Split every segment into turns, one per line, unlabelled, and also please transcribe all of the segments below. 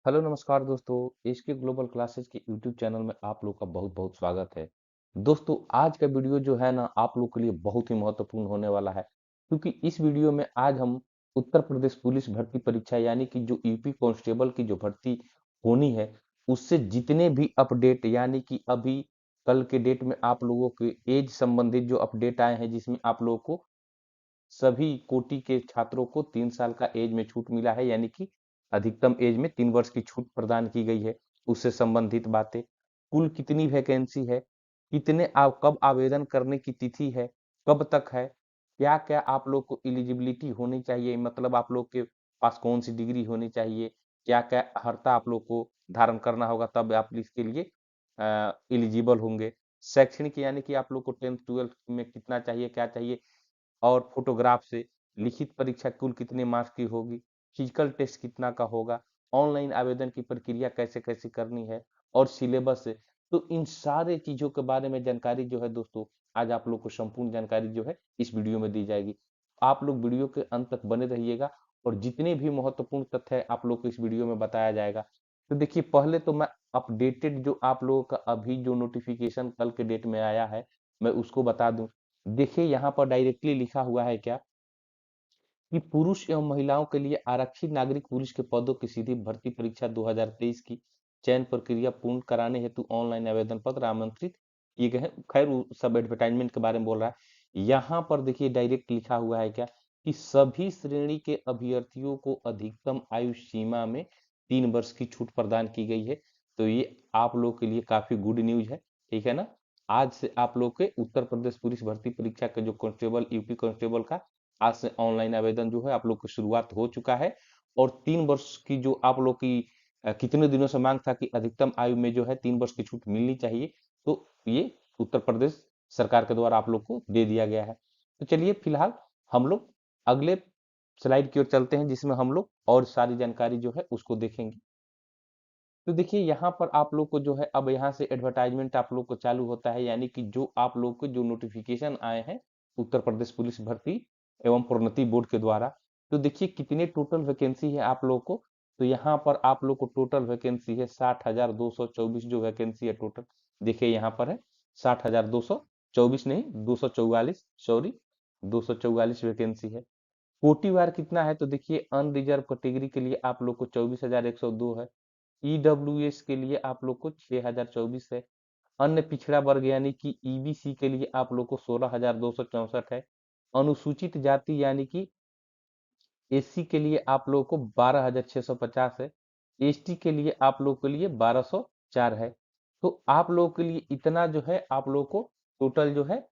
Hello नमस्कार दोस्तों। HK global classes के यूट्यूब चैनल में आप लोग का बहुत बहुत स्वागत है। दोस्तों, आज का वीडियो जो है ना आप लोग के लिए बहुत ही महत्वपूर्ण होने वाला है, क्योंकि इस वीडियो में आज हम उत्तर प्रदेश पुलिस भर्ती परीक्षा यानी कि जो यूपी कांस्टेबल की जो भर्ती होनी है, उससे जितने भी अपडेट यानी कि अभी कल के डेट में आप लोगों के एज संबंधित जो अपडेट आए हैं, जिसमें आप लोगों को सभी कोटि के छात्रों को 3 साल का एज में छूट मिला है, यानी कि अधिकतम एज में 3 वर्ष की छूट प्रदान की गई है। उससे संबंधित बातें, कुल कितनी वैकेंसी है, कितने कब आवेदन करने की तिथि है, कब तक है, क्या क्या आप लोग को एलिजिबिलिटी होनी चाहिए, मतलब आप लोग के पास कौन सी डिग्री होनी चाहिए, क्या क्या अर्हता आप लोग को धारण करना होगा, तब आप इसके लिए एलिजिबल होंगे। शैक्षणिक यानी कि आप लोग को 10th 12th में कितना चाहिए, क्या चाहिए, और फोटोग्राफ से लिखित परीक्षा कुल कितने मार्क्स की होगी, फिजिकल टेस्ट कितना का होगा, ऑनलाइन आवेदन की प्रक्रिया कैसे कैसे करनी है, और सिलेबस से। तो इन सारे चीजों के बारे में जानकारी जो है दोस्तों, आज आप लोग को संपूर्ण जानकारी जो है इस वीडियो में दी जाएगी। आप लोग वीडियो के अंत तक बने रहिएगा, और जितने भी महत्वपूर्ण तथ्य है आप लोग को इस वीडियो में बताया जाएगा। तो देखिए, पहले तो मैं अपडेटेड जो आप लोगों का अभी जो नोटिफिकेशन कल के डेट में आया है, मैं उसको बता दूं। देखिए, यहाँ पर डायरेक्टली लिखा हुआ है क्या कि पुरुष एवं महिलाओं के लिए आरक्षित नागरिक पुलिस के पदों की सीधी भर्ती परीक्षा 2023 की चयन प्रक्रिया पूर्ण कराने हेतु ऑनलाइन आवेदन पत्र आमंत्रित किए गए हैं। खैर, वो सब एडवर्टाइजमेंट के बारे में बोल रहा है। यहाँ पर देखिए डायरेक्ट लिखा हुआ है क्या कि सभी श्रेणी के अभ्यर्थियों को अधिकतम आयु सीमा में 3 वर्ष की छूट प्रदान की गई है। तो ये आप लोग के लिए काफी गुड न्यूज है, ठीक है ना। आज से आप लोग के उत्तर प्रदेश पुलिस भर्ती परीक्षा के जो कांस्टेबल यूपी कांस्टेबल का आज से ऑनलाइन आवेदन जो है आप लोग की शुरुआत हो चुका है। और 3 वर्ष की जो आप लोग की कितने दिनों से मांग था कि अधिकतम आयु में जो है 3 वर्ष की छूट मिलनी चाहिए, तो ये उत्तर प्रदेश सरकार के द्वारा आप लोग को दे दिया गया है। तो चलिए फिलहाल हम लोग अगले स्लाइड की ओर चलते हैं, जिसमें हम लोग और सारी जानकारी जो है उसको देखेंगे। तो देखिए, यहाँ पर आप लोग को जो है अब यहाँ से एडवर्टाइजमेंट आप लोग को चालू होता है, यानी कि जो आप लोग को जो नोटिफिकेशन आए हैं उत्तर प्रदेश पुलिस भर्ती एवं प्रोन्नति बोर्ड के द्वारा। तो देखिए कितने टोटल वैकेंसी है आप लोग को। तो यहाँ पर आप लोग को टोटल वैकेंसी है 60,224 जो वैकेंसी है टोटल। देखिए यहाँ पर है 60,224 नहीं, 244, सॉरी, 244 वैकेंसी है। कोटिवार कितना है, तो देखिए अनरिजर्व कैटेगरी के लिए आप लोग को 24,102 है। ईडब्ल्यूएस के लिए आप लोग को 6,024 है। अन्य पिछड़ा वर्ग यानी कि ईबीसी के लिए आप लोग को 16,264 है। अनुसूचित जाति यानी कि एससी के लिए आप लोग को 12,650 है। एसटी के लिए आप लोग के लिए 1,204 है। तो आप लोग के लिए इतना जो है आप लोग को टोटल जो है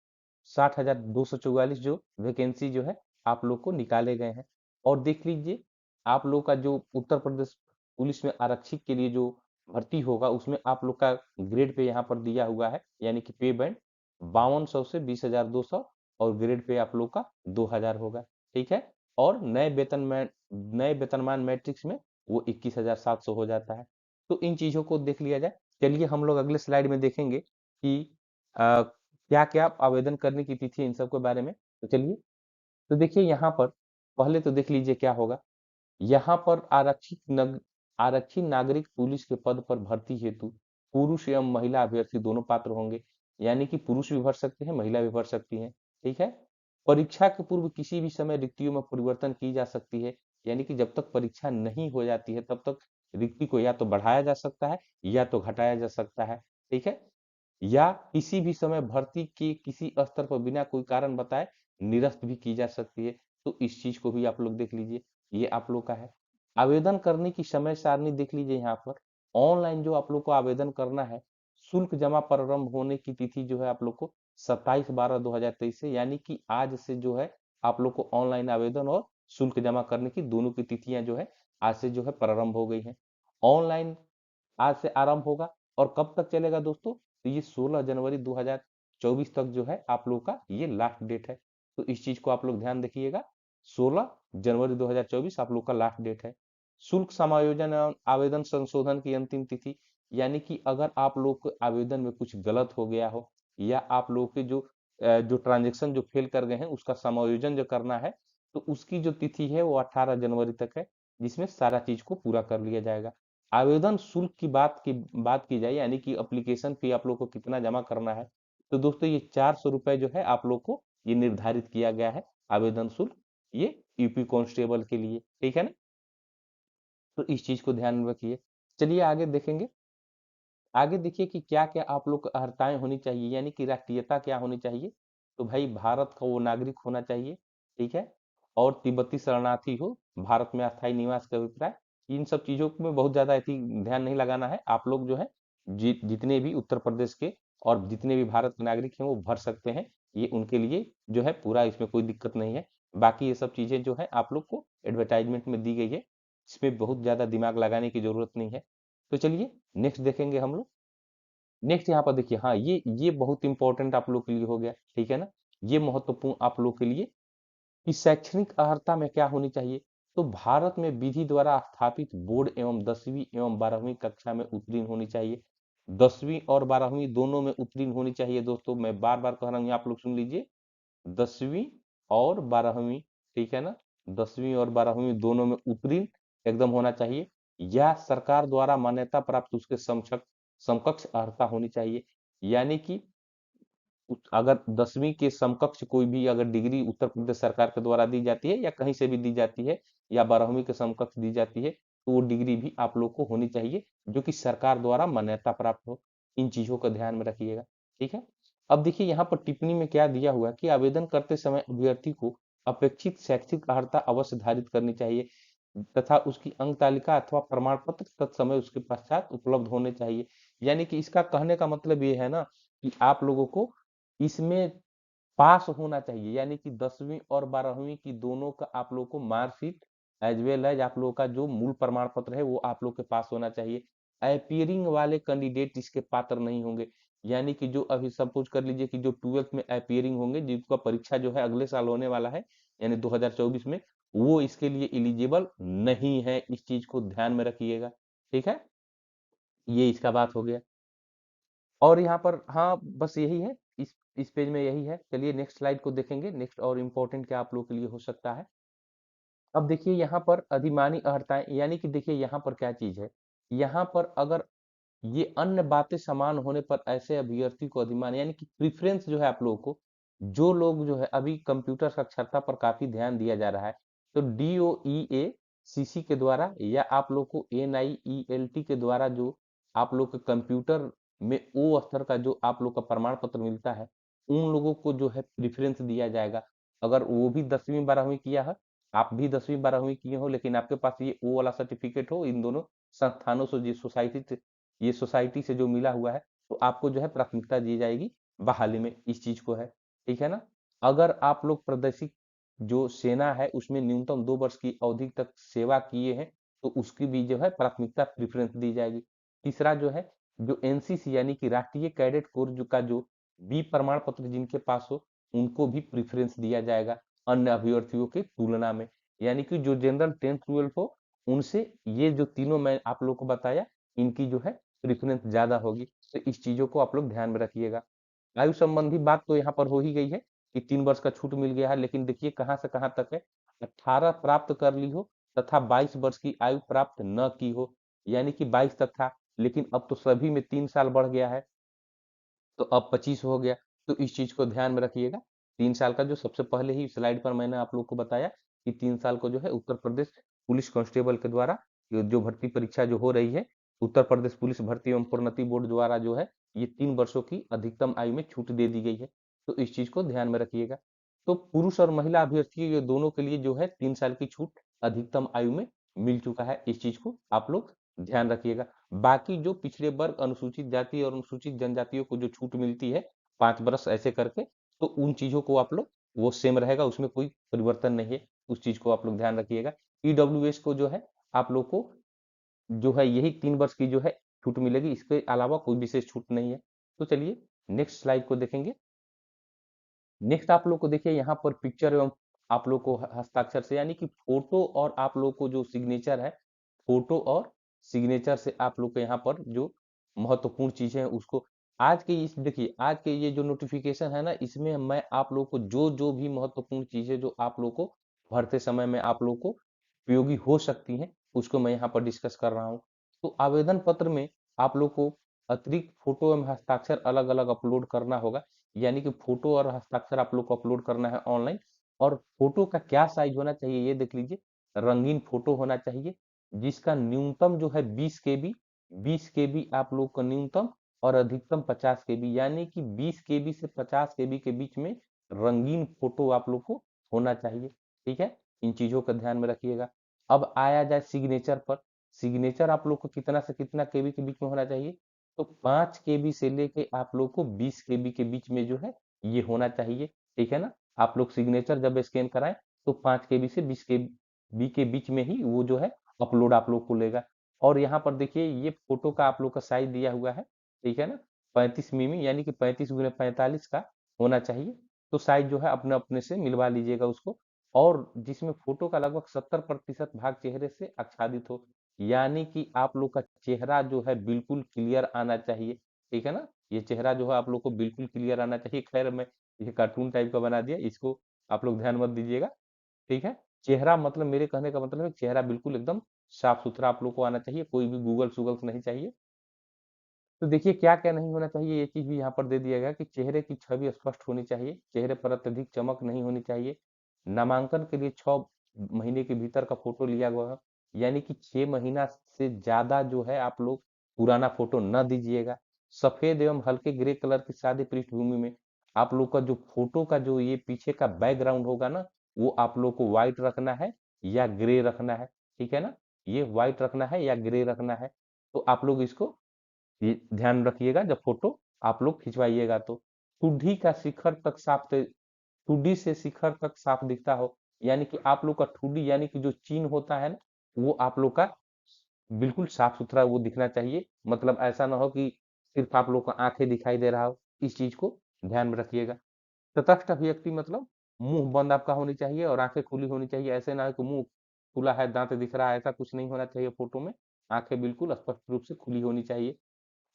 60,244 जो वैकेंसी जो है आप लोग को निकाले गए हैं। और देख लीजिए, आप लोग का जो उत्तर प्रदेश पुलिस में आरक्षित के लिए जो भर्ती होगा उसमें आप लोग का ग्रेड पे यहाँ पर दिया हुआ है, यानी कि पे बैंड 5200 से 20,200, और ग्रेड पे आप लोग का 2,000 होगा, ठीक है। और नए वेतनमान मैट्रिक्स में वो 21,700 हो जाता है। तो इन चीजों को देख लिया जाए। चलिए हम लोग अगले स्लाइड में देखेंगे कि क्या क्या आवेदन करने की तिथि है इन सब के बारे में। तो चलिए, तो देखिए यहाँ पर पहले तो देख लीजिए क्या होगा। यहाँ पर आरक्षित नागरिक पुलिस के पद पर भर्ती हेतु पुरुष एवं महिला अभ्यर्थी दोनों पात्र होंगे, यानी कि पुरुष भी भर सकते हैं, महिला भी भर सकती हैं, ठीक है। परीक्षा के पूर्व किसी भी समय रिक्तियों में परिवर्तन की जा सकती है, यानी कि जब तक परीक्षा नहीं हो जाती है तब तक रिक्ति को या तो बढ़ाया जा सकता है या तो घटाया जा सकता है, ठीक है। या किसी भी समय भर्ती के किसी स्तर पर बिना कोई कारण बताए निरस्त भी की जा सकती है। तो इस चीज को भी आप लोग देख लीजिए, ये आप लोग का है। आवेदन करने की समय सारणी देख लीजिए यहाँ पर। ऑनलाइन जो आप लोग को आवेदन करना है, शुल्क जमा प्रारंभ होने की तिथि जो है आप लोग को 27/12/2023 से, यानी कि आज से जो है आप लोग को ऑनलाइन आवेदन और शुल्क जमा करने की दोनों की तिथियां जो है आज से जो है प्रारंभ हो गई हैं। ऑनलाइन आज से आरंभ होगा, और कब तक चलेगा दोस्तों, तो ये 16 जनवरी 2024 तक जो है आप लोग का ये लास्ट डेट है। तो इस चीज को आप लोग ध्यान रखिएगा, 16 जनवरी 2024 आप लोग का लास्ट डेट है। शुल्क समायोजन एवं आवेदन संशोधन की अंतिम तिथि, यानी कि अगर आप लोग के आवेदन में कुछ गलत हो गया हो, या आप लोग के जो ट्रांजेक्शन जो फेल कर गए हैं उसका समायोजन जो करना है, तो उसकी जो तिथि है वो 18 जनवरी तक है, जिसमें सारा चीज को पूरा कर लिया जाएगा। आवेदन शुल्क की बात की जाए, यानी कि एप्लीकेशन फी आप लोग को कितना जमा करना है, तो दोस्तों ये 400 रुपए जो है आप लोग को ये निर्धारित किया गया है आवेदन शुल्क, ये यूपी कांस्टेबल के लिए, ठीक है ना। तो इस चीज को ध्यान में रखिए। चलिए आगे देखेंगे। आगे देखिए कि क्या क्या आप लोग को अर्हताएं होनी चाहिए, यानी कि राष्ट्रीयता क्या होनी चाहिए। तो भाई भारत का वो नागरिक होना चाहिए, ठीक है। और तिब्बती शरणार्थी हो, भारत में अस्थायी निवास का अभिप्राय। इन सब चीजों में बहुत ज्यादा ध्यान नहीं लगाना है। आप लोग जो है जितने भी उत्तर प्रदेश के और जितने भी भारत के नागरिक हैं वो भर सकते हैं। ये उनके लिए जो है पूरा, इसमें कोई दिक्कत नहीं है। बाकी ये सब चीजें जो है आप लोग को एडवर्टाइजमेंट में दी गई है, इसमें बहुत ज्यादा दिमाग लगाने की जरूरत नहीं है। तो चलिए नेक्स्ट देखेंगे हम लोग। नेक्स्ट यहाँ पर देखिए, हाँ ये बहुत इंपॉर्टेंट आप लोग के लिए हो गया, ठीक है ना। ये महत्वपूर्ण आप लोग के लिए कि शैक्षणिक अर्हता में क्या होनी चाहिए। तो भारत में विधि द्वारा स्थापित बोर्ड एवं 10वीं एवं 12वीं कक्षा में उत्तीर्ण होनी चाहिए। 10वीं और 12वीं दोनों में उत्तीर्ण होनी चाहिए दोस्तों, मैं बार बार कह रहा हूँ, आप लोग सुन लीजिए। 10वीं और 12वीं, ठीक है ना। 10वीं और 12वीं दोनों में उत्तीर्ण एकदम होना चाहिए, या सरकार द्वारा मान्यता प्राप्त उसके समकक्ष समकक्ष अर्हता होनी चाहिए। यानी कि अगर 10वीं के समकक्ष कोई भी अगर डिग्री उत्तर प्रदेश सरकार के द्वारा दी जाती है या कहीं से भी दी जाती है, या 12वीं के समकक्ष दी जाती है, तो वो डिग्री भी आप लोग को होनी चाहिए जो कि सरकार द्वारा मान्यता प्राप्त हो। इन चीजों का ध्यान में रखिएगा, ठीक है। अब देखिए यहाँ पर टिप्पणी में क्या दिया हुआ है कि आवेदन करते समय अभ्यर्थी को अपेक्षित शैक्षिक अर्हता अवश्य धारित करनी चाहिए तथा उसकी अंक तालिका अथवा प्रमाण पत्र तत्समय उसके पश्चात उपलब्ध होने चाहिए। यानी कि इसका कहने का मतलब ये है ना कि आप लोगों को इसमें पास होना चाहिए, यानी कि 10वीं और 12वीं की दोनों का आप लोग को मार्कशीट एज वेल एज आप लोगों का जो मूल प्रमाण पत्र है वो आप लोग के पास होना चाहिए। अपियरिंग वाले कैंडिडेट इसके पात्र नहीं होंगे, यानी कि जो अभी सपोज कर लीजिए कि जो 12th में अपियरिंग होंगे, जिनका परीक्षा जो है अगले साल होने वाला है, यानी 2024 में, वो इसके लिए एलिजिबल नहीं है। इस चीज को ध्यान में रखिएगा, ठीक है। ये इसका बात हो गया। और यहाँ पर हाँ बस यही है, इस पेज में यही है। चलिए नेक्स्ट स्लाइड को देखेंगे। नेक्स्ट और इम्पोर्टेंट क्या आप लोग के लिए हो सकता है। अब देखिए यहाँ पर अधिमानी अर्हताएं, यानी कि देखिए यहाँ पर क्या चीज है। यहाँ पर अगर ये अन्य बातें समान होने पर ऐसे अभ्यर्थी को अधिमान, यानी कि प्रेफरेंस जो है आप लोगों को, जो लोग जो है अभी कंप्यूटर साक्षरता पर काफी ध्यान दिया जा रहा है, तो DOEA CC के द्वारा या आप लोग को NIELT के द्वारा जो आप लोग के कंप्यूटर में ओ स्तर का जो आप लोग का प्रमाण पत्र मिलता है, उन लोगों को जो है प्रेफरेंस दिया जाएगा। अगर वो भी 10वीं 12वीं किया है, आप भी 10वीं 12वीं किए हो, लेकिन आपके पास ये ओ वाला सर्टिफिकेट हो, इन दोनों संस्थानों से, ये सोसाइटी से जो मिला हुआ है, तो आपको जो है प्राथमिकता दी जाएगी बहाली में। इस चीज को है, ठीक है ना। अगर आप लोग प्रादेशिक जो सेना है उसमें न्यूनतम 2 वर्ष की अवधि तक सेवा किए हैं, तो उसकी भी जो है प्राथमिकता प्रेफरेंस दी जाएगी। तीसरा जो है, जो NCC यानी कि राष्ट्रीय कैडेट कोर जो का जो बी प्रमाण पत्र जिनके पास हो, उनको भी प्रेफरेंस दिया जाएगा अन्य अभ्यर्थियों की तुलना में। यानी कि जो जनरल 10th 12th हो, उनसे ये जो तीनों मैं आप लोग को बताया, इनकी जो है प्रेफरेंस ज्यादा होगी। तो इस चीजों को आप लोग ध्यान में रखिएगा। आयु संबंधी बात तो यहाँ पर हो ही गई है कि 3 वर्ष का छूट मिल गया है, लेकिन देखिए कहाँ से कहाँ तक है। 18 प्राप्त कर ली हो तथा 22 वर्ष की आयु प्राप्त न की हो, यानी कि 22 तक था, लेकिन अब तो सभी में 3 साल बढ़ गया है, तो अब 25 हो गया। तो इस चीज को ध्यान में रखिएगा। 3 साल का जो सबसे पहले ही स्लाइड पर मैंने आप लोग को बताया कि 3 साल को जो है उत्तर प्रदेश पुलिस कांस्टेबल के द्वारा जो भर्ती परीक्षा जो हो रही है, उत्तर प्रदेश पुलिस भर्ती एवं प्रोन्नति बोर्ड द्वारा जो है ये 3 वर्षों की अधिकतम आयु में छूट दे दी गई है। तो इस चीज को ध्यान में रखिएगा। तो पुरुष और महिला अभ्यर्थियों ये दोनों के लिए जो है 3 साल की छूट अधिकतम आयु में मिल चुका है। इस चीज को आप लोग ध्यान रखिएगा। बाकी जो पिछड़े वर्ग, अनुसूचित जाति और अनुसूचित जनजातियों को जो छूट मिलती है 5 वर्ष ऐसे करके, तो उन चीजों को आप लोग वो सेम रहेगा, उसमें कोई परिवर्तन नहीं है। उस चीज को आप लोग ध्यान रखिएगा। EWS को जो है आप लोग को जो है यही 3 वर्ष की जो है छूट मिलेगी, इसके अलावा कोई विशेष छूट नहीं है। तो चलिए नेक्स्ट स्लाइड को देखेंगे। नेक्स्ट आप लोग को देखिए यहाँ पर पिक्चर एवं आप लोग को हस्ताक्षर से, यानी कि फोटो और आप लोग को जो सिग्नेचर है, फोटो और सिग्नेचर से आप लोग को यहाँ पर जो महत्वपूर्ण चीजें हैं उसको, आज के इस देखिए आज के ये जो नोटिफिकेशन है ना, इसमें मैं आप लोग को जो जो भी महत्वपूर्ण चीजें जो आप लोग को भरते समय में आप लोग को उपयोगी हो सकती हैं, उसको मैं यहाँ पर डिस्कस कर रहा हूँ। तो आवेदन पत्र में आप लोग को अतिरिक्त फोटो एवं हस्ताक्षर अलग अलग अपलोड करना होगा, यानी कि फोटो और हस्ताक्षर आप लोग को अपलोड करना है ऑनलाइन। और फोटो का क्या साइज होना चाहिए ये देख लीजिए, रंगीन फोटो होना चाहिए जिसका न्यूनतम जो है 20 KB, 20 KB आप लोग का न्यूनतम और अधिकतम 50 KB, यानी कि 20 KB से 50 KB के बीच में रंगीन फोटो आप लोग को होना चाहिए। ठीक है, इन चीजों का ध्यान में रखिएगा। अब आया जाए सिग्नेचर पर। सिग्नेचर आप लोग को कितना से कितना केबी के बीच में होना चाहिए, तो 5 KB से लेके आप लोग को 20 KB के बीच में जो है ये होना चाहिए। ठीक है ना, आप लोग सिग्नेचर जब स्कैन कराएं तो 5 KB से 20 KB के बीच में ही वो जो है अपलोड आप लोग को लेगा। और यहाँ पर देखिए ये फोटो का आप लोग का साइज दिया हुआ है, ठीक है ना, 35 मिमी यानी कि 35 × 45 का होना चाहिए। तो साइज जो है अपने अपने से मिलवा लीजिएगा उसको। और जिसमें फोटो का लगभग 70% भाग चेहरे से आच्छादित हो, यानी कि आप लोग का चेहरा जो है बिल्कुल क्लियर आना चाहिए। ठीक है ना, ये चेहरा जो है आप लोग को बिल्कुल क्लियर आना चाहिए। खैर मैं ये कार्टून टाइप का बना दिया, इसको आप लोग ध्यान मत दीजिएगा। ठीक है, चेहरा मतलब मेरे कहने का मतलब है चेहरा बिल्कुल एकदम साफ सुथरा आप लोग को आना चाहिए, कोई भी गूगल सूगल्स नहीं चाहिए। तो देखिए क्या क्या नहीं होना चाहिए, ये चीज भी यहाँ पर दे दिया गया कि चेहरे की छवि स्पष्ट होनी चाहिए, चेहरे पर अत्यधिक चमक नहीं होनी चाहिए, नामांकन के लिए 6 महीने के भीतर का फोटो लिया गया है, यानी कि 6 महीना से ज्यादा जो है आप लोग पुराना फोटो न दीजिएगा। सफेद एवं हल्के ग्रे कलर की सादी पृष्ठभूमि में आप लोग का जो फोटो का जो ये पीछे का बैकग्राउंड होगा ना, वो आप लोग को व्हाइट रखना है या ग्रे रखना है। ठीक है ना, ये व्हाइट रखना है या ग्रे रखना है। तो आप लोग इसको ये ध्यान रखिएगा जब फोटो आप लोग खिंचवाइएगा तो। ठुड्डी का शिखर तक साफ, ठुड्डी से शिखर तक साफ दिखता हो, यानी कि आप लोग का ठुड्डी यानी कि जो चिन्ह होता है ना, वो आप लोग का बिल्कुल साफ सुथरा वो दिखना चाहिए। मतलब ऐसा ना हो कि सिर्फ आप लोग का आंखें दिखाई दे रहा हो, इस चीज को ध्यान में रखिएगा। तटस्थ अभिव्यक्ति मतलब मुंह बंद आपका होनी चाहिए और आंखें खुली होनी चाहिए। ऐसे ना हो कि मुंह खुला है दांत दिख रहा है, ऐसा कुछ नहीं होना चाहिए फोटो में। आंखें बिल्कुल स्पष्ट रूप से खुली होनी चाहिए।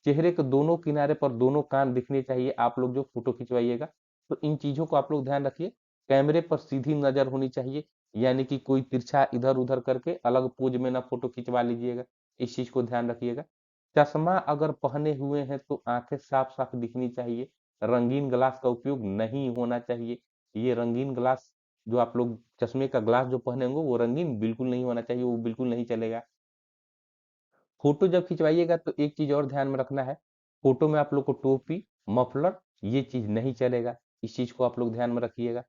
चेहरे के दोनों किनारे पर दोनों कान दिखने चाहिए आप लोग जो फोटो खिंचवाइएगा। तो इन चीजों को आप लोग ध्यान रखिए। कैमरे पर सीधी नजर होनी चाहिए, यानी कि कोई तिरछा इधर उधर करके अलग पोज में ना फोटो खिंचवा लीजिएगा, इस चीज को ध्यान रखिएगा। चश्मा अगर पहने हुए हैं तो आंखें साफ साफ दिखनी चाहिए। रंगीन ग्लास का उपयोग नहीं होना चाहिए। ये रंगीन ग्लास जो आप लोग चश्मे का ग्लास जो पहने होंगे वो रंगीन बिल्कुल नहीं होना चाहिए, वो बिल्कुल नहीं चलेगा। फोटो जब खिंचवाइएगा तो एक चीज और ध्यान में रखना है, फोटो में आप लोग को टोपी, मफलर ये चीज नहीं चलेगा, इस चीज को आप लोग ध्यान में रखिएगा।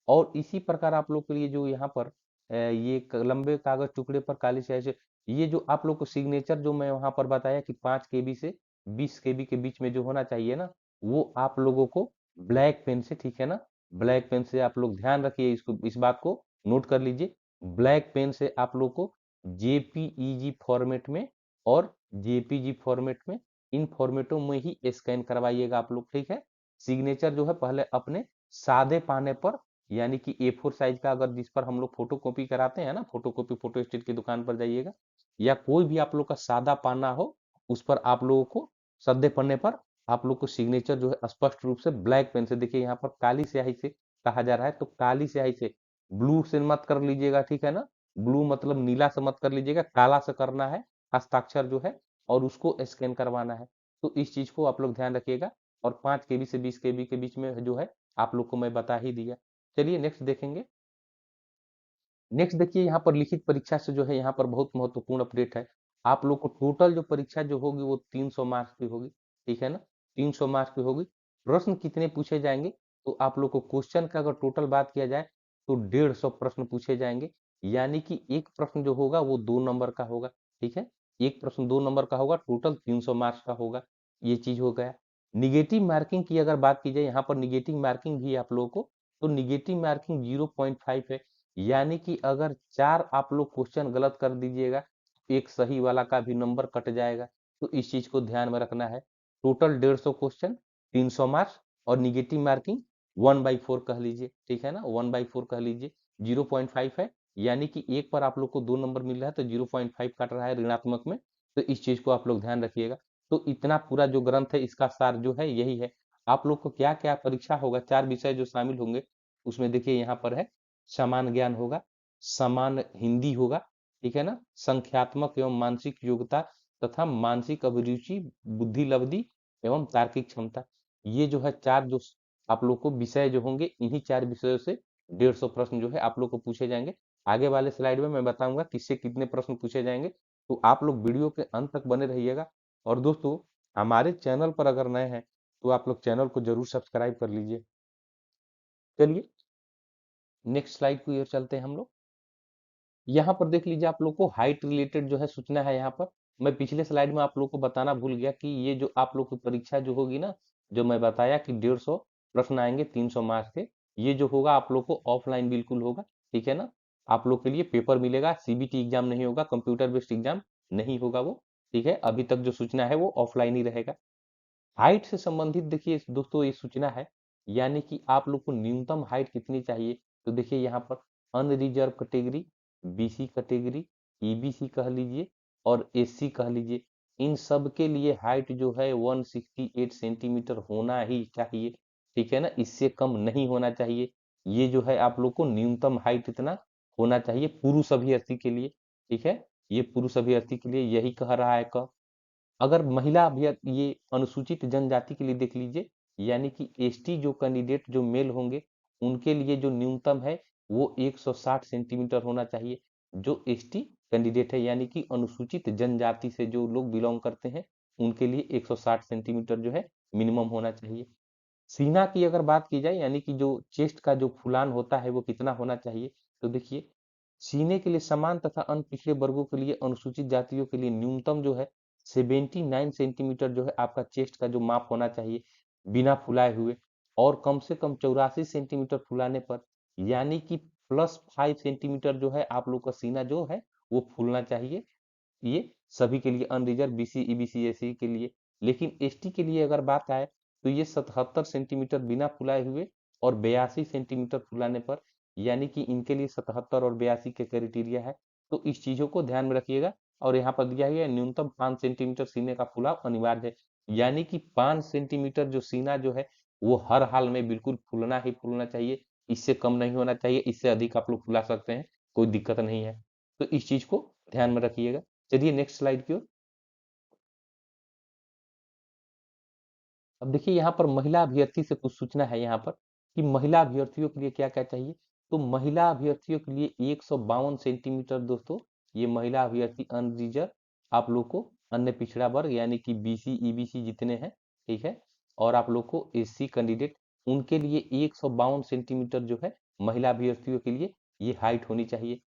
और इसी प्रकार आप लोग के लिए जो यहाँ पर ये लंबे कागज टुकड़े पर काली स्याही से ये जो आप लोग को सिग्नेचर जो मैं वहां पर बताया कि 5 KB से 20 KB के बीच में जो होना चाहिए ना, वो आप लोगों को ब्लैक पेन से, ठीक है ना, ब्लैक पेन से आप लोग ध्यान रखिए, इसको इस बात को नोट कर लीजिए। ब्लैक पेन से आप लोग को JPEG फॉर्मेट में और JPG फॉर्मेट में, इन फॉर्मेटों में ही स्कैन करवाइएगा आप लोग। ठीक है, सिग्नेचर जो है पहले अपने सादे पाने पर, यानी कि A4 साइज का, अगर जिस पर हम लोग फोटो कॉपी कराते हैं ना, फोटो कॉपी फोटो स्टेट की दुकान पर जाइएगा, या कोई भी आप लोग का सादा पाना हो उस पर आप लोगों को, सद्दे पन्ने पर आप लोग को सिग्नेचर जो है स्पष्ट रूप से ब्लैक पेन से, देखिए यहाँ पर काली स्याही से कहा जा रहा है तो काली स्याही से, ब्लू से मत कर लीजिएगा। ठीक है ना, ब्लू मतलब नीला से मत कर लीजिएगा, काला से करना है हस्ताक्षर जो है, और उसको स्कैन करवाना है। तो इस चीज को आप लोग ध्यान रखिएगा। और 5 KB से 20 KB के बीच में जो है आप लोग को मैं बता ही दिया। चलिए नेक्स्ट देखेंगे। नेक्स्ट देखिए यहाँ पर लिखित परीक्षा से जो है यहाँ पर बहुत महत्वपूर्ण अपडेट है। आप लोग को टोटल जो परीक्षा जो होगी वो 300 मार्क्स की होगी। ठीक है ना, 300 मार्क्स की होगी। प्रश्न कितने पूछे जाएंगे, तो आप लोग को क्वेश्चन का अगर टोटल बात किया जाए तो 150 प्रश्न पूछे जाएंगे, यानी कि एक प्रश्न जो होगा वो 2 नंबर का होगा। ठीक है, एक प्रश्न 2 नंबर का होगा, टोटल 300 मार्क्स का होगा। ये चीज हो गया। निगेटिव मार्किंग की अगर बात की जाए, यहाँ पर निगेटिव मार्किंग भी आप लोगों को, तो निगेटिव मार्किंग 0.5 है, यानी कि अगर 4 आप लोग क्वेश्चन गलत कर दीजिएगा तो एक सही वाला का भी नंबर कट जाएगा। तो इस चीज को ध्यान में रखना है। टोटल 150 क्वेश्चन, 300 मार्क्स, और निगेटिव मार्किंग 1/4 कह लीजिए। ठीक है ना, 1/4 कह लीजिए। 0.5 है, यानी कि एक पर आप लोग को 2 नंबर मिल रहा है तो 0.5 कट रहा है ऋणात्मक में। तो इस चीज को आप लोग ध्यान रखिएगा। तो इतना पूरा जो ग्रंथ है इसका सार जो है यही है। आप लोग को क्या क्या परीक्षा होगा, 4 विषय जो शामिल होंगे उसमें देखिए यहाँ पर है, समान ज्ञान होगा, समान हिंदी होगा, ठीक है ना, संख्यात्मक एवं मानसिक योग्यता तथा मानसिक अभिरुचि, बुद्धि लब्धि एवं तार्किक क्षमता। ये जो है चार जो आप लोग को विषय जो होंगे, इन्हीं चार विषयों से 150 प्रश्न जो है आप लोग को पूछे जाएंगे। आगे वाले स्लाइड में मैं बताऊंगा किससे कितने प्रश्न पूछे जाएंगे, तो आप लोग वीडियो के अंत तक बने रहिएगा। और दोस्तों, हमारे चैनल पर अगर नए हैं तो आप लोग चैनल को जरूर सब्सक्राइब कर लीजिए। चलिए नेक्स्ट स्लाइड की ओर चलते हैं हम लोग। यहाँ पर देख लीजिए, आप लोग को हाइट रिलेटेड जो है सूचना है यहाँ पर। मैं पिछले स्लाइड में आप लोग को बताना भूल गया कि ये जो आप लोग की परीक्षा जो होगी ना, जो मैं बताया कि 150 प्रश्न आएंगे 300 मार्क्स के, ये जो होगा आप लोग को ऑफलाइन बिल्कुल होगा, ठीक है ना। आप लोग के लिए पेपर मिलेगा, सीबीटी एग्जाम नहीं होगा, कंप्यूटर बेस्ड एग्जाम नहीं होगा वो, ठीक है। अभी तक जो सूचना है वो ऑफलाइन ही रहेगा। हाइट से संबंधित देखिए दोस्तों ये सूचना है, यानी कि आप लोग को न्यूनतम हाइट कितनी चाहिए। तो देखिए यहाँ पर unreserved category, BC category, EBC कह लीजिए और एससी कह लीजिए, इन सब के लिए हाइट जो है 168 सेंटीमीटर होना ही चाहिए, ठीक है ना। इससे कम नहीं होना चाहिए। ये जो है आप लोग को न्यूनतम हाइट इतना होना चाहिए पुरुष अभ्यर्थी के लिए, ठीक है। ये पुरुष अभ्यर्थी के लिए यही कह रहा है। अगर महिला अभ्यर्थी, ये अनुसूचित जनजाति के लिए देख लीजिए, यानी कि एसटी जो कैंडिडेट जो मेल होंगे, उनके लिए जो न्यूनतम है वो 160 सेंटीमीटर होना चाहिए। जो एसटी कैंडिडेट है यानी कि अनुसूचित जनजाति से जो लोग बिलोंग करते हैं, उनके लिए 160 सेंटीमीटर जो है मिनिमम होना चाहिए। सीना की अगर बात की जाए, यानी कि जो चेस्ट का जो फुलान होता है वो कितना होना चाहिए, तो देखिए सीने के लिए समान तथा अन्य पिछड़े वर्गों के लिए, अनुसूचित जातियों के लिए न्यूनतम जो है 79 सेंटीमीटर जो है आपका चेस्ट का जो माप होना चाहिए, बिना फुलाए हुए। और कम से कम 84 सेंटीमीटर फुलाने पर, यानी कि +5 सेंटीमीटर जो है आप लोग का सीना जो है वो फूलना चाहिए। ये सभी के लिए, अनरिजर्व, बीसी, ईबीसी, एससी के लिए। लेकिन एसटी के लिए अगर बात आए तो ये 77 सेंटीमीटर बिना फुलाए हुए और 82 सेंटीमीटर फुलाने पर, यानी कि इनके लिए 77 और 82 के क्राइटेरिया है। तो इस चीजों को ध्यान में रखिएगा। और यहाँ पर दिया गया है न्यूनतम 5 सेंटीमीटर सीने का फुलाव अनिवार्य है, यानी कि 5 सेंटीमीटर जो सीना जो है वो हर हाल में बिल्कुल फूलना ही फूलना चाहिए। इससे कम नहीं होना चाहिए, इससे अधिक आप लोग फुला सकते हैं, कोई दिक्कत नहीं है। तो इस चीज को ध्यान में रखिएगा। चलिए नेक्स्ट स्लाइड की ओर। अब देखिए यहाँ पर महिला अभ्यर्थी से कुछ सूचना है यहाँ पर कि महिला अभ्यर्थियों के लिए क्या क्या चाहिए। तो महिला अभ्यर्थियों के लिए 152 सेंटीमीटर दोस्तों, ये महिला अभ्यर्थी अनरिजर्व, आप लोग को अन्य पिछड़ा वर्ग यानी कि बीसी ईबीसी जितने हैं, ठीक है। और आप लोग को एससी कैंडिडेट, उनके लिए 152 सेंटीमीटर जो है महिला अभ्यर्थियों के लिए ये हाइट होनी चाहिए,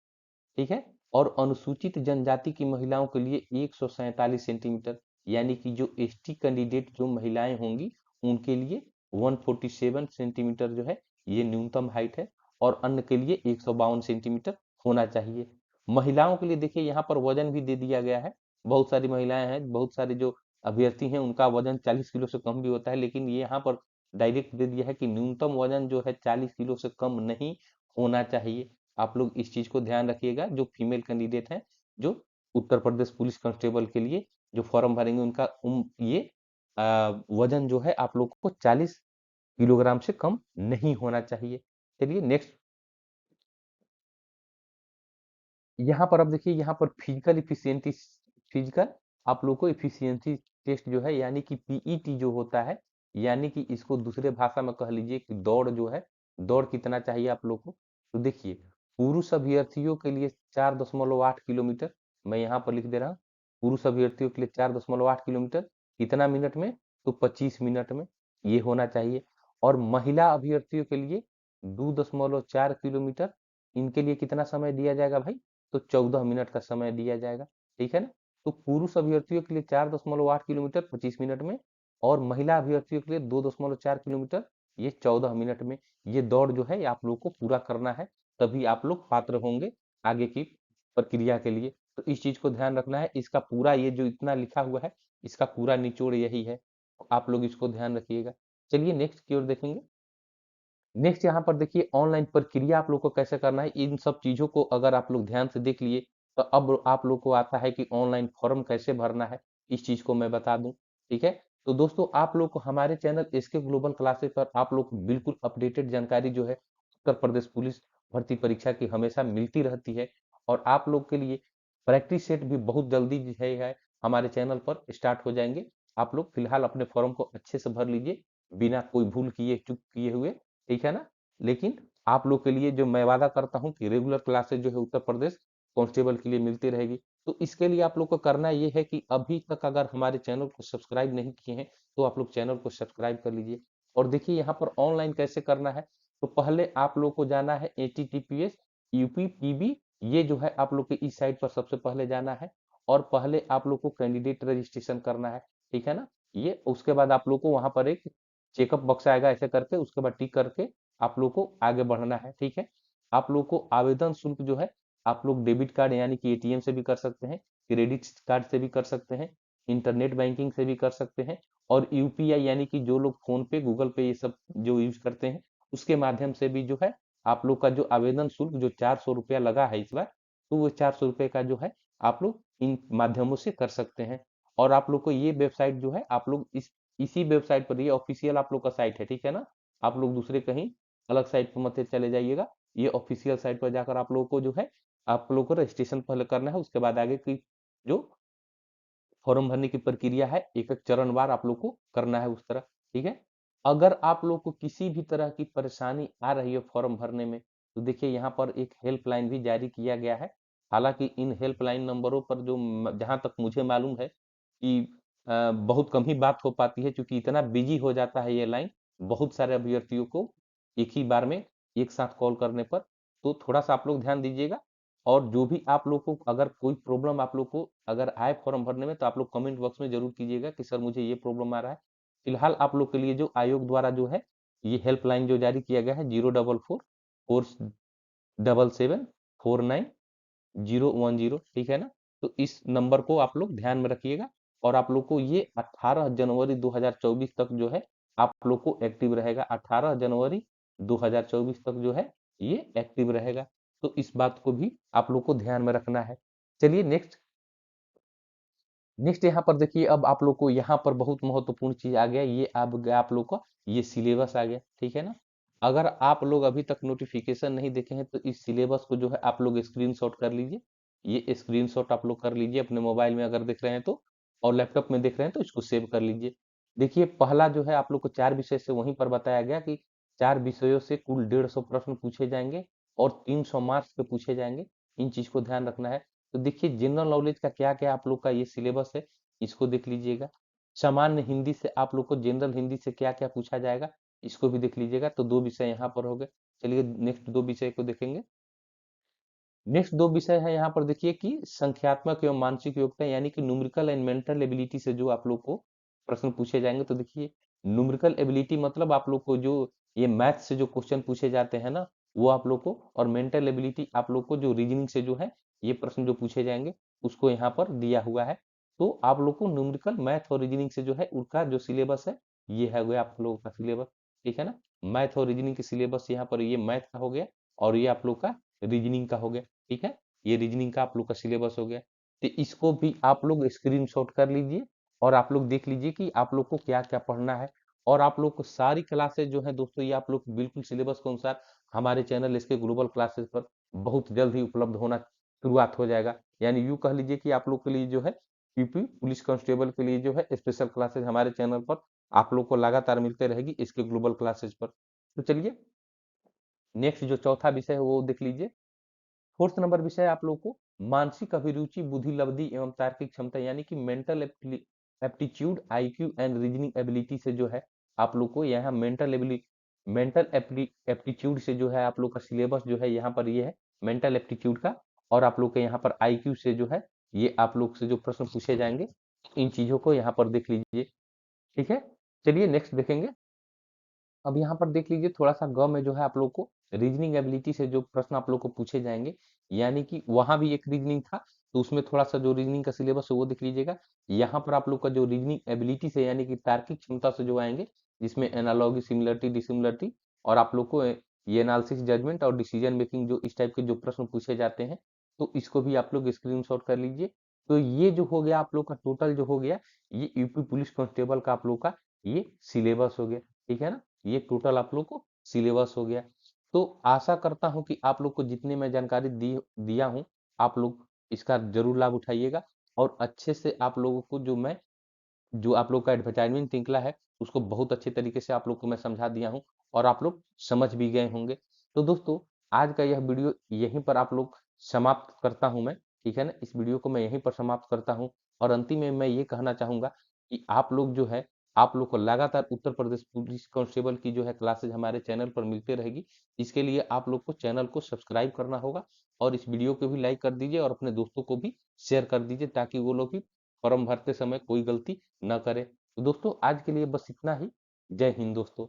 ठीक है। और अनुसूचित जनजाति की महिलाओं के लिए 147 सेंटीमीटर, यानी कि जो एसटी कैंडिडेट जो महिलाएं होंगी उनके लिए 147 सेंटीमीटर जो है ये न्यूनतम हाइट है। और अन्य के लिए 152 सेंटीमीटर होना चाहिए। महिलाओं के लिए देखिए यहाँ पर वजन भी दे दिया गया है। बहुत सारी महिलाएं हैं, बहुत सारे जो अभ्यर्थी हैं उनका वजन 40 किलो से कम भी होता है, लेकिन ये यहाँ पर डायरेक्ट दे दिया है कि न्यूनतम वजन जो है 40 किलो से कम नहीं होना चाहिए। आप लोग इस चीज को ध्यान रखिएगा। जो फीमेल कैंडिडेट हैं, जो उत्तर प्रदेश पुलिस कांस्टेबल के लिए जो फॉर्म भरेंगे, उनका ये वजन जो है आप लोग को 40 किलोग्राम से कम नहीं होना चाहिए। चलिए नेक्स्ट। यहाँ पर अब देखिए, यहाँ पर फिजिकल इफिशियंसी, फिजिकल आप लोग को इफिशियंसी टेस्ट जो है यानी कि पीईटी जो होता है, यानी कि इसको दूसरे भाषा में कह लीजिए कि दौड़ जो है, दौड़ कितना चाहिए आप लोग को। तो देखिए पुरुष अभ्यर्थियों के लिए 4.8 किलोमीटर, मैं यहाँ पर लिख दे रहा हूँ, पुरुष अभ्यर्थियों के लिए 4.8 किलोमीटर, कितना मिनट में, तो 25 मिनट में ये होना चाहिए। और महिला अभ्यर्थियों के लिए 2.4 किलोमीटर, इनके लिए कितना समय दिया जाएगा भाई, तो 14 मिनट का समय दिया जाएगा, ठीक है ना। तो पुरुष अभ्यर्थियों के लिए 4.8 किलोमीटर 25 मिनट में, और महिला अभ्यर्थियों के लिए 2.4 किलोमीटर, ये 14 मिनट में। ये दौड़ जो है आप लोग को पूरा करना है, तभी आप लोग पात्र होंगे आगे की प्रक्रिया के लिए। तो इस चीज को ध्यान रखना है। इसका पूरा ये जो इतना लिखा हुआ है, इसका पूरा निचोड़ यही है, आप लोग इसको ध्यान रखिएगा। चलिए नेक्स्ट की ओर देखेंगे। नेक्स्ट यहाँ पर देखिए ऑनलाइन प्रक्रिया आप लोग को कैसे करना है। इन सब चीजों को अगर आप लोग ध्यान से देख लिए, तो अब आप लोग को आता है कि ऑनलाइन फॉर्म कैसे भरना है, इस चीज को मैं बता दूं, ठीक है। तो दोस्तों आप लोग को हमारे चैनल एसके ग्लोबल क्लासेस पर आप लोग को बिल्कुल अपडेटेड जानकारी जो है उत्तर प्रदेश पुलिस भर्ती परीक्षा की हमेशा मिलती रहती है। और आप लोग के लिए प्रैक्टिस सेट भी बहुत जल्दी जो है हमारे चैनल पर स्टार्ट हो जाएंगे। आप लोग फिलहाल अपने फॉर्म को अच्छे से भर लीजिए, बिना कोई भूल किए चूक किए हुए, ठीक है ना। लेकिन आप लोग के लिए जो मैं वादा करता हूँ कि रेगुलर क्लासेस जो है उत्तर प्रदेश कांस्टेबल के लिए मिलती रहेगी। तो इसके लिए आप लोग को करना ये है कि अभी तक अगर हमारे चैनल को सब्सक्राइब नहीं किए हैं तो आप लोग चैनल को सब्सक्राइब कर लीजिए। और देखिए यहाँ पर ऑनलाइन कैसे करना है। तो पहले आप लोग को जाना है https UPPB, ये जो है आप लोग के इस साइट पर सबसे पहले जाना है और पहले आप लोग को कैंडिडेट रजिस्ट्रेशन करना है, ठीक है ना। ये उसके बाद आप लोग को वहां पर एक चेकअप बॉक्स आएगा, ऐसे करके उसके बाद टिक करके आप लोग को आगे बढ़ना है, ठीक है। आप लोग को आवेदन शुल्क जो है आप लोग डेबिट कार्ड यानी कि एटीएम से भी कर सकते हैं, क्रेडिट कार्ड से भी कर सकते हैं, इंटरनेट बैंकिंग से भी कर सकते हैं, और यूपीआई यानी कि जो लोग फोन पे गूगल पे ये सब जो यूज करते हैं उसके माध्यम से भी जो है आप लोग का जो आवेदन शुल्क जो 400 रुपया लगा है इस बार, तो वो 400 रुपये का जो है आप लोग इन माध्यमों से कर सकते हैं। और आप लोग को ये वेबसाइट जो है आप लोग इसी वेबसाइट पर, ये ऑफिशियल आप लोग का साइट है, ठीक है ना। आप लोग दूसरे कहीं अलग साइट पर मत चले जाइएगा, ये ऑफिशियल साइट पर जाकर आप लोगों को जो है आप लोग को रजिस्ट्रेशन पहले करना है, उसके बाद आगे की जो फॉर्म भरने की प्रक्रिया है एक एक चरणवार आप लोग को करना है उस तरह, ठीक है। अगर आप लोग को किसी भी तरह की परेशानी आ रही है फॉर्म भरने में, तो देखिए यहाँ पर एक हेल्पलाइन भी जारी किया गया है। हालांकि इन हेल्पलाइन नंबरों पर जो जहां तक मुझे मालूम है कि बहुत कम ही बात हो पाती है, क्योंकि इतना बिजी हो जाता है ये लाइन बहुत सारे अभ्यर्थियों को एक ही बार में एक साथ कॉल करने पर। तो थोड़ा सा आप लोग ध्यान दीजिएगा। और जो भी आप लोग को अगर कोई प्रॉब्लम आप लोग को अगर आए फॉर्म भरने में, तो आप लोग कमेंट बॉक्स में जरूर कीजिएगा कि सर मुझे ये प्रॉब्लम आ रहा है। फिलहाल आप लोग के लिए जो आयोग द्वारा जो है ये हेल्पलाइन जो जारी किया गया है 044 477 49 010, ठीक है ना। तो इस नंबर को आप लोग ध्यान में रखिएगा। और आप लोग को ये 18 जनवरी 2024 तक जो है आप लोग को एक्टिव रहेगा, 18 जनवरी 2024 तक जो है ये एक्टिव रहेगा। तो इस बात को भी आप लोग को ध्यान में रखना है। चलिए नेक्स्ट नेक्स्ट यहाँ पर देखिए, अब आप लोग को यहाँ पर बहुत महत्वपूर्ण चीज आ गया, ये आप लोग का ये सिलेबस आ गया, ठीक है ना। अगर आप लोग अभी तक नोटिफिकेशन नहीं देखे हैं तो इस सिलेबस को जो है आप लोग स्क्रीनशॉट कर लीजिए। ये स्क्रीनशॉट आप लोग कर लीजिए अपने मोबाइल में अगर देख रहे हैं तो, और लैपटॉप में देख रहे हैं तो इसको सेव कर लीजिए। देखिए पहला जो है आप लोग को 4 विषय से वहीं पर बताया गया कि 4 विषयों से कुल 150 प्रश्न पूछे जाएंगे और 300 मार्क्स पे पूछे जाएंगे। इन चीज को ध्यान रखना है। तो देखिए जनरल नॉलेज का क्या क्या आप लोग का ये सिलेबस है, इसको देख लीजिएगा। सामान्य हिंदी से आप लोग को जनरल हिंदी से क्या क्या पूछा जाएगा, इसको भी देख लीजिएगा। तो 2 विषय यहाँ पर हो गए। चलिए नेक्स्ट 2 विषय को देखेंगे। नेक्स्ट 2 विषय है यहाँ पर देखिए कि संख्यात्मक एवं मानसिक योग्यता यानी कि न्यूमेरिकल एंड मेंटल एबिलिटी से जो आप लोग को प्रश्न पूछे जाएंगे। तो देखिए न्यूमेरिकल एबिलिटी मतलब आप लोग को जो ये मैथ से जो क्वेश्चन पूछे जाते हैं ना वो आप लोग को, और मेंटल एबिलिटी आप लोग को जो रीजनिंग से जो है ये प्रश्न जो पूछे जाएंगे उसको यहाँ पर दिया हुआ है। तो आप लोग को न्यूमेरिकल मैथ और रीजनिंग से जो है उनका जो सिलेबस है ये है गया आप लोगों का सिलेबस, ठीक है ना। मैथ और रीजनिंग के सिलेबस यहाँ पर ये मैथ का हो गया और ये आप लोग का रीजनिंग का हो गया, ठीक है। ये रीजनिंग का आप लोग का सिलेबस हो गया। तो इसको भी आप लोग स्क्रीनशॉट कर लीजिए और आप लोग देख लीजिए कि आप लोग को क्या क्या पढ़ना है। और आप लोग को सारी क्लासेस जो है दोस्तों ये आप लोग बिल्कुल सिलेबस के अनुसार हमारे चैनल इसके ग्लोबल क्लासेस पर बहुत जल्द ही उपलब्ध होना शुरुआत हो जाएगा। यानी यूँ कह लीजिए कि आप लोग के लिए जो है यूपी पुलिस कांस्टेबल के लिए जो है स्पेशल क्लासेस हमारे चैनल पर आप लोग को लगातार मिलते रहेगी इसके ग्लोबल क्लासेस पर। तो चलिए नेक्स्ट जो चौथा विषय है वो देख लीजिए। फोर्थ नंबर विषय आप लोग को मानसिक अभिरुचि, बुद्धि लब्धि एवं तार्किक क्षमता यानी कि mental aptitude, IQ and reasoning ability से जो है आप लोग को यहाँ मेंटल एप्टीट्यूड से जो है आप लोग का सिलेबस जो है यहाँ पर ये है मेंटल एप्टीट्यूड का। और आप लोग के यहाँ पर आईक्यू से जो है ये आप लोग से जो प्रश्न पूछे जाएंगे इन चीजों को यहाँ पर देख लीजिए, ठीक है। चलिए नेक्स्ट देखेंगे। अब यहाँ पर देख लीजिए थोड़ा सा ग में जो है आप लोग को रीजनिंग एबिलिटी से जो प्रश्न आप लोग को पूछे जाएंगे, यानी कि वहां भी एक रीजनिंग था तो उसमें थोड़ा सा जो रीजनिंग का सिलेबस है वो देख लीजिएगा। यहाँ पर आप लोग का जो रीजनिंग एबिलिटी से यानी कि तार्किक क्षमता से जो आएंगे जिसमें एनालॉगी, सिमिलरिटी, डिसिमिलरिटी, और आप लोग को ये एनालिसिस, जजमेंट और डिसीजन मेकिंग जो इस टाइप के जो प्रश्न पूछे जाते हैं, तो इसको भी आप लोग स्क्रीनशॉट कर लीजिए। तो ये जो हो गया आप लोग का टोटल जो हो गया ये यूपी पुलिस कांस्टेबल का आप लोग का ये सिलेबस हो गया, ठीक है ना। ये टोटल आप लोग को सिलेबस हो गया। तो आशा करता हूं कि आप लोग को जितनी मैं जानकारी दिया हूं आप लोग इसका जरूर लाभ उठाइएगा। और अच्छे से आप लोगों को जो आप लोग का एडवर्टाइजमेंट निकला है उसको बहुत अच्छे तरीके से आप लोग को मैं समझा दिया हूँ और आप लोग समझ भी गए होंगे। तो दोस्तों आज का यह वीडियो यहीं पर आप लोग समाप्त करता हूँ मैं, ठीक है ना? इस वीडियो को मैं यहीं पर समाप्त करता हूँ और अंतिम में मैं ये कहना चाहूँगा कि आप लोग जो है आप लोग को लगातार उत्तर प्रदेश पुलिस कांस्टेबल की जो है क्लासेज हमारे चैनल पर मिलते रहेगी। इसके लिए आप लोग को चैनल को सब्सक्राइब करना होगा और इस वीडियो को भी लाइक कर दीजिए और अपने दोस्तों को भी शेयर कर दीजिए ताकि वो लोग भी फॉर्म भरते समय कोई गलती ना करें। तो दोस्तों आज के लिए बस इतना ही। जय हिंद दोस्तों।